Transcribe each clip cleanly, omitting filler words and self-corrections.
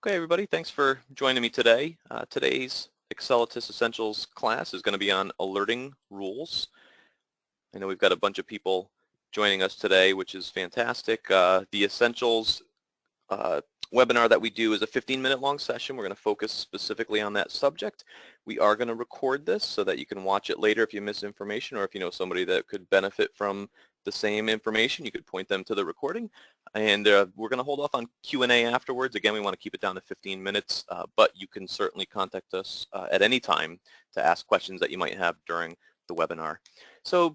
Okay, everybody, thanks for joining me today. Today's Accelatis Essentials class is going to be on alerting rules. I know we've got a bunch of people joining us today, which is fantastic. The Essentials webinar that we do is a 15-minute long session. We're going to focus specifically on that subject. We are going to record this so that you can watch it later if you miss information, or if you know somebody that could benefit from the same information, you could point them to the recording. And we're going to hold off on Q&A afterwards. Again, we want to keep it down to 15 minutes, but you can certainly contact us at any time to ask questions that you might have during the webinar. So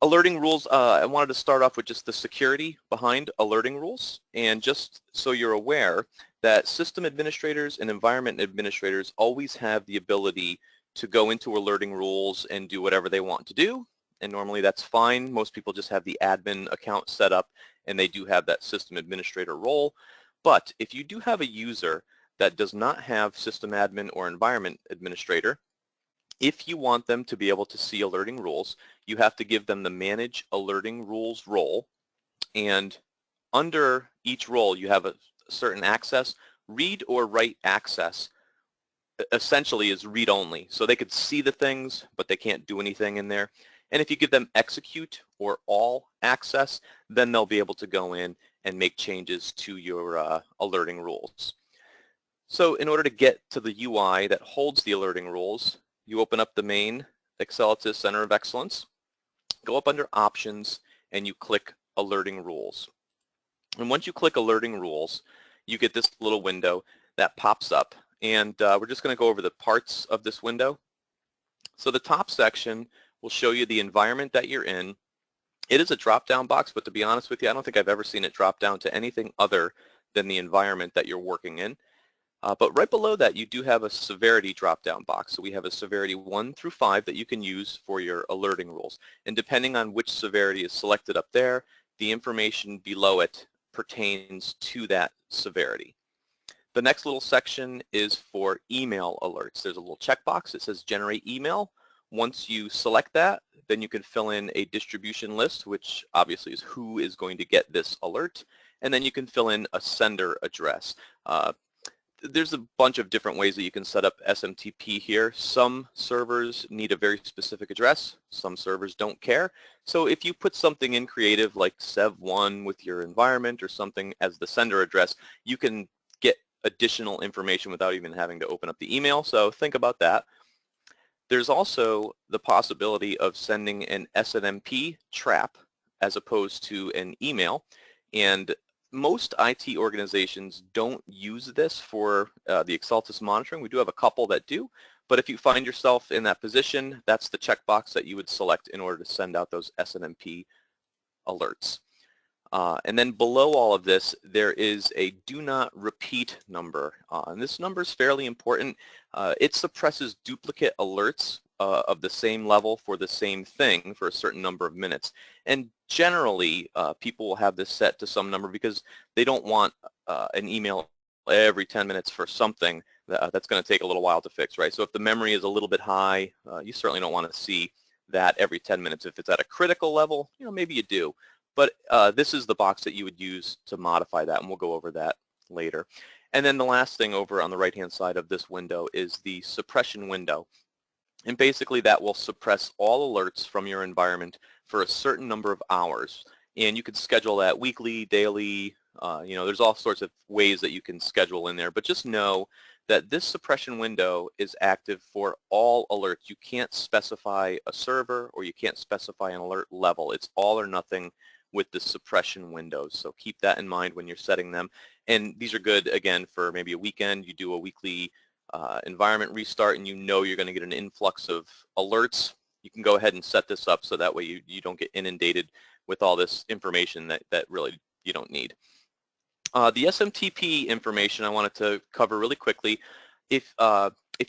alerting rules, I wanted to start off with just the security behind alerting rules. And just so you're aware that system administrators and environment administrators always have the ability to go into alerting rules and do whatever they want to do. And normally that's fine. Most people just have the admin account set up and they do have that system administrator role. But if you do have a user that does not have system admin or environment administrator, if you want them to be able to see alerting rules, you have to give them the Manage Alerting Rules role. And under each role, you have a certain access. Read or write access essentially is read only. So they could see the things, but they can't do anything in there. And if you give them execute or all access, then they'll be able to go in and make changes to your alerting rules. So in order to get to the UI that holds the alerting rules, you open up the main Accelatis Center of Excellence, go up under Options, and you click Alerting Rules. And once you click Alerting Rules, you get this little window that pops up. And we're just going to go over the parts of this window. So the top section will show you the environment that you're in. It is a drop-down box, but to be honest with you, I don't think I've ever seen it drop down to anything other than the environment that you're working in. But right below that, you do have a severity drop-down box. So we have a severity 1 through 5 that you can use for your alerting rules. And depending on which severity is selected up there, the information below it pertains to that severity. The next little section is for email alerts. There's a little checkbox that says Generate Email. Once you select that, then you can fill in a distribution list, which obviously is who is going to get this alert. And then you can fill in a sender address. There's a bunch of different ways that you can set up SMTP here. Some servers need a very specific address. Some servers don't care. So if you put something in creative like Sev1 with your environment or something as the sender address, you can get additional information without even having to open up the email. So think about that. There's also the possibility of sending an SNMP Trap as opposed to an email. And most IT organizations don't use this for the Accelatis monitoring. We do have a couple that do, but if you find yourself in that position, that's the checkbox that you would select in order to send out those SNMP alerts. And then below all of this, there is a do not repeat number. And this number is fairly important. It suppresses duplicate alerts of the same level for the same thing for a certain number of minutes. And generally, people will have this set to some number because they don't want an email every 10 minutes for something that's going to take a little while to fix, right? So if the memory is a little bit high, you certainly don't want to see that every 10 minutes. If it's at a critical level, you know, maybe you do. But this is the box that you would use to modify that, and we'll go over that later. And then the last thing over on the right-hand side of this window is the suppression window. And basically that will suppress all alerts from your environment for a certain number of hours. And you can schedule that weekly, daily, you know, there's all sorts of ways that you can schedule in there. But just know that this suppression window is active for all alerts. You can't specify a server or you can't specify an alert level. It's all or nothing with the suppression windows. So keep that in mind when you're setting them. And these are good, again, for maybe a weekend. You do a weekly environment restart and you know you're going to get an influx of alerts. You can go ahead and set this up so that way you don't get inundated with all this information that really you don't need. The SMTP information I wanted to cover really quickly. If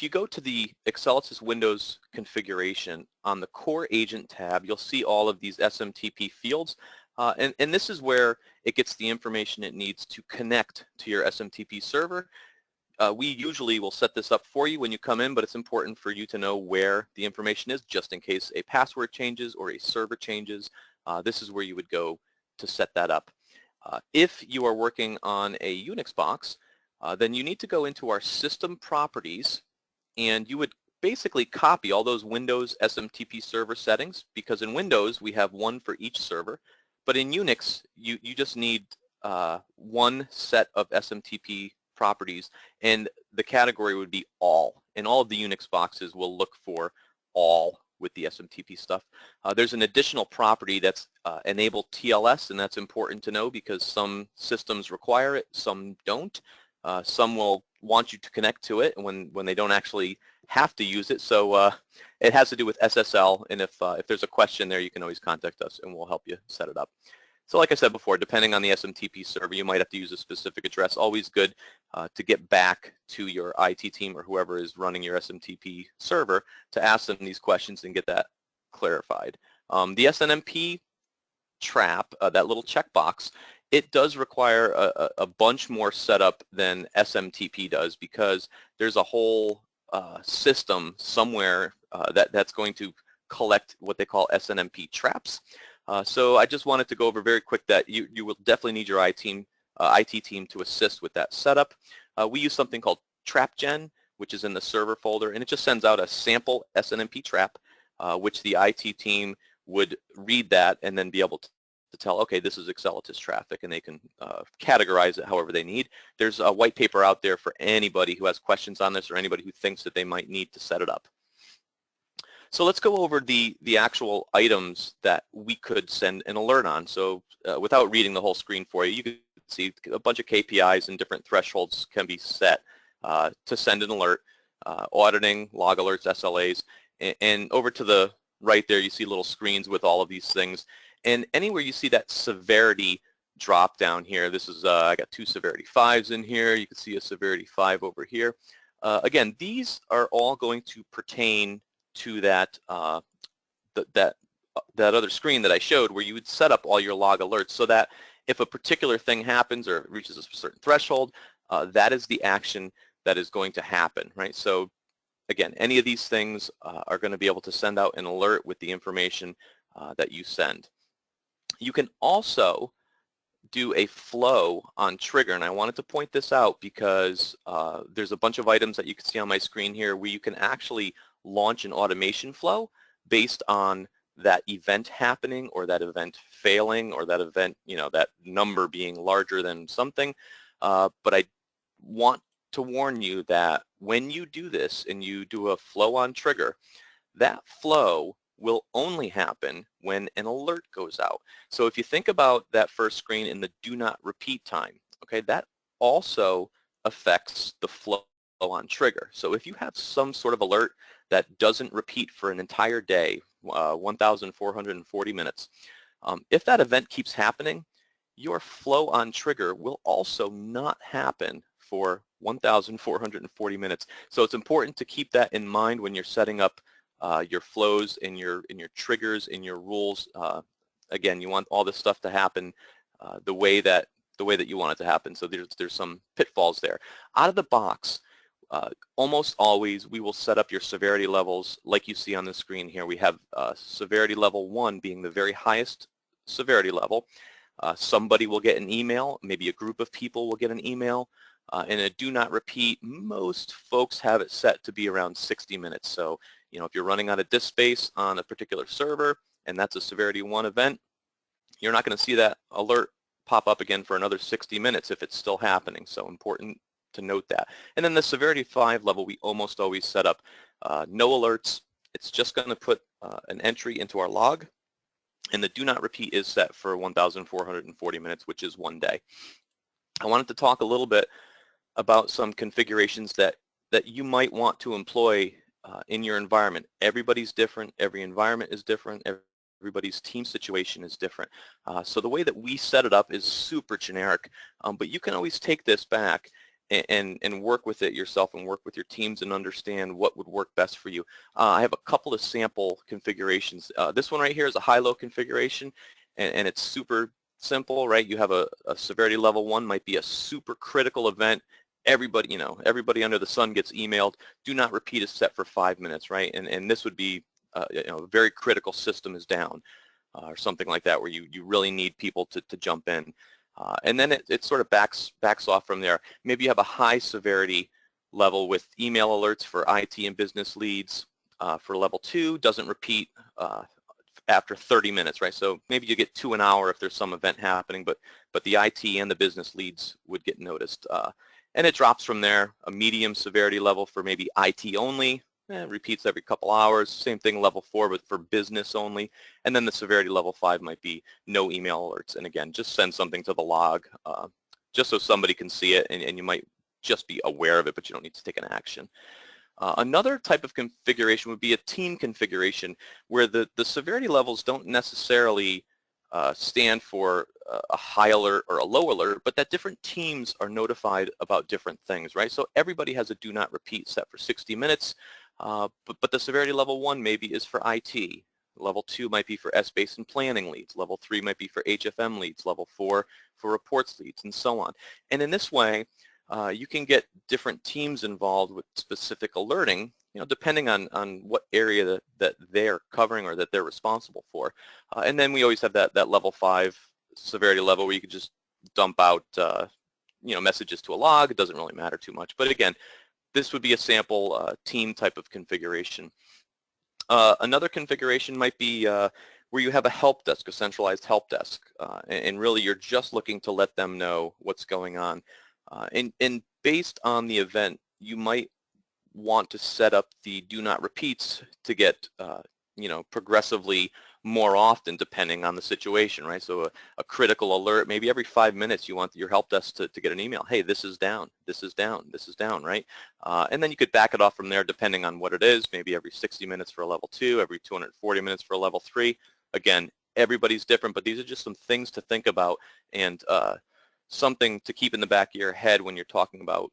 you go to the Accelatis Windows configuration on the Core Agent tab, you'll see all of these SMTP fields. And this is where it gets the information it needs to connect to your SMTP server. We usually will set this up for you when you come in, but it's important for you to know where the information is just in case a password changes or a server changes. This is where you would go to set that up. If you are working on a Unix box, then you need to go into our system properties, and you would basically copy all those Windows SMTP server settings, because in Windows we have one for each server, but in Unix you just need one set of SMTP properties, and the category would be all, and all of the Unix boxes will look for all with the SMTP stuff. There's an additional property that's enable TLS, and that's important to know because some systems require it, some don't. Some will want you to connect to it when they don't actually have to use it. So it has to do with SSL, and if there's a question there, you can always contact us and we'll help you set it up. So like I said before, depending on the SMTP server, you might have to use a specific address. Always good to get back to your IT team or whoever is running your SMTP server to ask them these questions and get that clarified. The SNMP Trap, that little checkbox, it does require a bunch more setup than SMTP does, because there's a whole system somewhere that's going to collect what they call SNMP traps. So I just wanted to go over very quick that you will definitely need your IT team to assist with that setup. We use something called TrapGen, which is in the server folder, and it just sends out a sample SNMP trap, which the IT team would read that and then be able to tell, okay, this is Accelatis traffic, and they can categorize it however they need. There's a white paper out there for anybody who has questions on this or anybody who thinks that they might need to set it up. So let's go over the actual items that we could send an alert on. So without reading the whole screen for you, you can see a bunch of KPIs and different thresholds can be set to send an alert, auditing, log alerts, SLAs, and over to the right there you see little screens with all of these things. And anywhere you see that severity drop down here, this is, I got 2 severity 5s in here. You can see a severity 5 over here. Again, these are all going to pertain to that that other screen that I showed, where you would set up all your log alerts so that if a particular thing happens or reaches a certain threshold, that is the action that is going to happen, right? So again, any of these things are going to be able to send out an alert with the information that you send. You can also do a flow on trigger, and I wanted to point this out because there's a bunch of items that you can see on my screen here where you can actually launch an automation flow based on that event happening or that event failing or that event, you know, that number being larger than something. But I want to warn you that when you do this and you do a flow on trigger, that flow will only happen when an alert goes out. So if you think about that first screen in the do not repeat time, okay, that also affects the flow on trigger. So if you have some sort of alert that doesn't repeat for an entire day, 1,440 minutes, if that event keeps happening, your flow on trigger will also not happen for 1,440 minutes. So it's important to keep that in mind when you're setting up your flows in your triggers, in your rules. Again, you want all this stuff to happen the way that you want it to happen. So there's some pitfalls there. Out of the box, almost always we will set up your severity levels like you see on the screen here. We have severity level 1 being the very highest severity level. Somebody will get an email, maybe a group of people will get an email, and a do not repeat, most folks have it set to be around 60 minutes. So, you know, if you're running out of disk space on a particular server and that's a severity 1 event, you're not going to see that alert pop up again for another 60 minutes if it's still happening. So important to note that. And then the severity 5 level, we almost always set up no alerts. It's just going to put an entry into our log, and the do not repeat is set for 1,440 minutes, which is 1 day. I wanted to talk a little bit about some configurations that you might want to employ in your environment. Everybody's different. Every environment is different. Everybody's team situation is different. So the way that we set it up is super generic, but you can always take this back and work with it yourself and work with your teams and understand what would work best for you. I have a couple of sample configurations. This one right here is a high-low configuration, and it's super simple, right? You have a severity level 1 might be a super critical event. Everybody, you know, everybody under the sun gets emailed. Do not repeat is set for 5 minutes, right? And this would be, you know, a very critical system is down or something like that where you really need people to jump in. And then it sort of backs off from there. Maybe you have a high severity level with email alerts for IT and business leads. For level 2, doesn't repeat after 30 minutes, right? So maybe you get 2 an hour if there's some event happening, but the IT and the business leads would get noticed. And it drops from there. A medium severity level for maybe IT only, repeats every couple hours. Same thing level 4, but for business only. And then the severity level 5 might be no email alerts. And again, just send something to the log just so somebody can see it, and you might just be aware of it, but you don't need to take an action. Another type of configuration would be a team configuration where the severity levels don't necessarily stand for a high alert or a low alert, but that different teams are notified about different things, right? So everybody has a do not repeat set for 60 minutes, but the severity level 1 maybe is for IT. Level 2 might be for SBase and planning leads. Level 3 might be for HFM leads. Level 4 for reports leads, and so on. And in this way, you can get different teams involved with specific alerting, depending on what area that they're covering or that they're responsible for. And then we always have that level 5 severity level where you can just dump out messages to a log. It doesn't really matter too much. But again, this would be a sample team type of configuration. Another configuration might be where you have a help desk, a centralized help desk, and really you're just looking to let them know what's going on. And based on the event, you might want to set up the do not repeats to get progressively more often depending on the situation, right? So a critical alert, maybe every 5 minutes you want your help desk to get an email. Hey, this is down, this is down, this is down, right? And then you could back it off from there depending on what it is, maybe every 60 minutes for a level 2, every 240 minutes for a level 3. Again, everybody's different, but these are just some things to think about and something to keep in the back of your head when you're talking about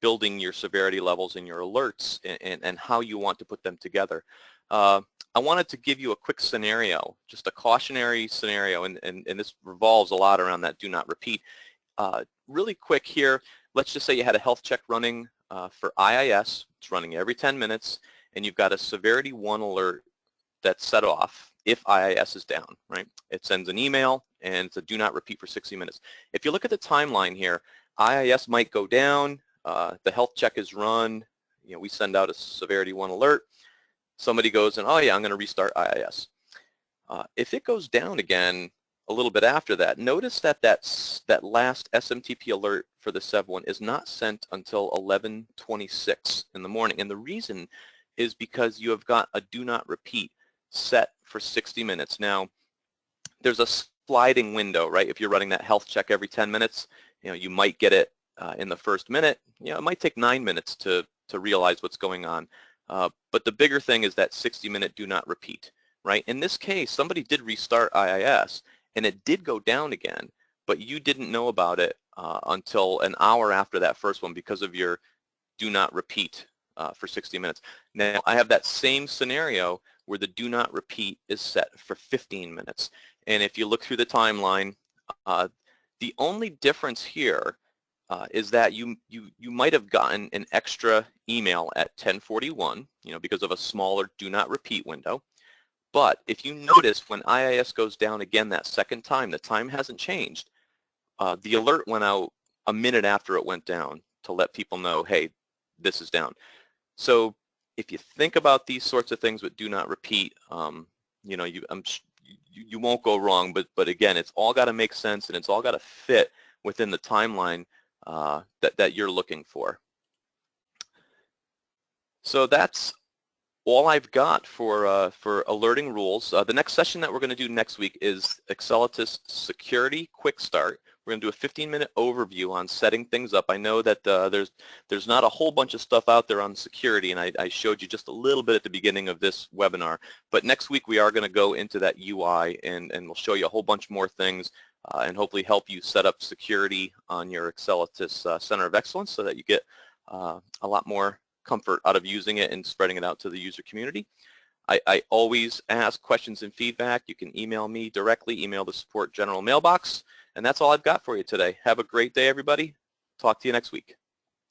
building your severity levels and your alerts and how you want to put them together. I wanted to give you a quick scenario, just a cautionary scenario, and this revolves a lot around that do not repeat. Really quick here, let's just say you had a health check running for IIS. It's running every 10 minutes, and you've got a severity 1 alert that's set off if IIS is down, right? It sends an email, and it's a do not repeat for 60 minutes. If you look at the timeline here, IIS might go down, the health check is run, we send out a severity 1 alert, somebody goes and, oh yeah, I'm going to restart IIS. If it goes down again a little bit after that, notice that that last SMTP alert for the Sev1 is not sent until 11:26 in the morning, and the reason is because you have got a do not repeat set for 60 minutes. Now, there's a sliding window, right? If you're running that health check every 10 minutes, you might get it in the first minute. It might take 9 minutes to realize what's going on. But the bigger thing is that 60-minute do not repeat, right? In this case, somebody did restart IIS, and it did go down again, but you didn't know about it until an hour after that first one because of your do not repeat for 60 minutes. Now, I have that same scenario where the do not repeat is set for 15 minutes. And if you look through the timeline, the only difference here is that you might have gotten an extra email at 10:41, because of a smaller do not repeat window. But if you notice when IIS goes down again that second time, the time hasn't changed. The alert went out a minute after it went down to let people know, hey, this is down. So if you think about these sorts of things with do not repeat, you won't go wrong. But again, it's all got to make sense and it's all got to fit within the timeline that you're looking for. So that's all I've got for alerting rules. The next session that we're going to do next week is Accelatis Security Quick Start. We're going to do a 15-minute overview on setting things up. I know that there's not a whole bunch of stuff out there on security, and I showed you just a little bit at the beginning of this webinar. But next week we are going to go into that UI, and we'll show you a whole bunch more things and hopefully help you set up security on your Accelatis Center of Excellence so that you get a lot more comfort out of using it and spreading it out to the user community. I always ask questions and feedback. You can email me directly, email the support general mailbox, and that's all I've got for you today. Have a great day, everybody. Talk to you next week.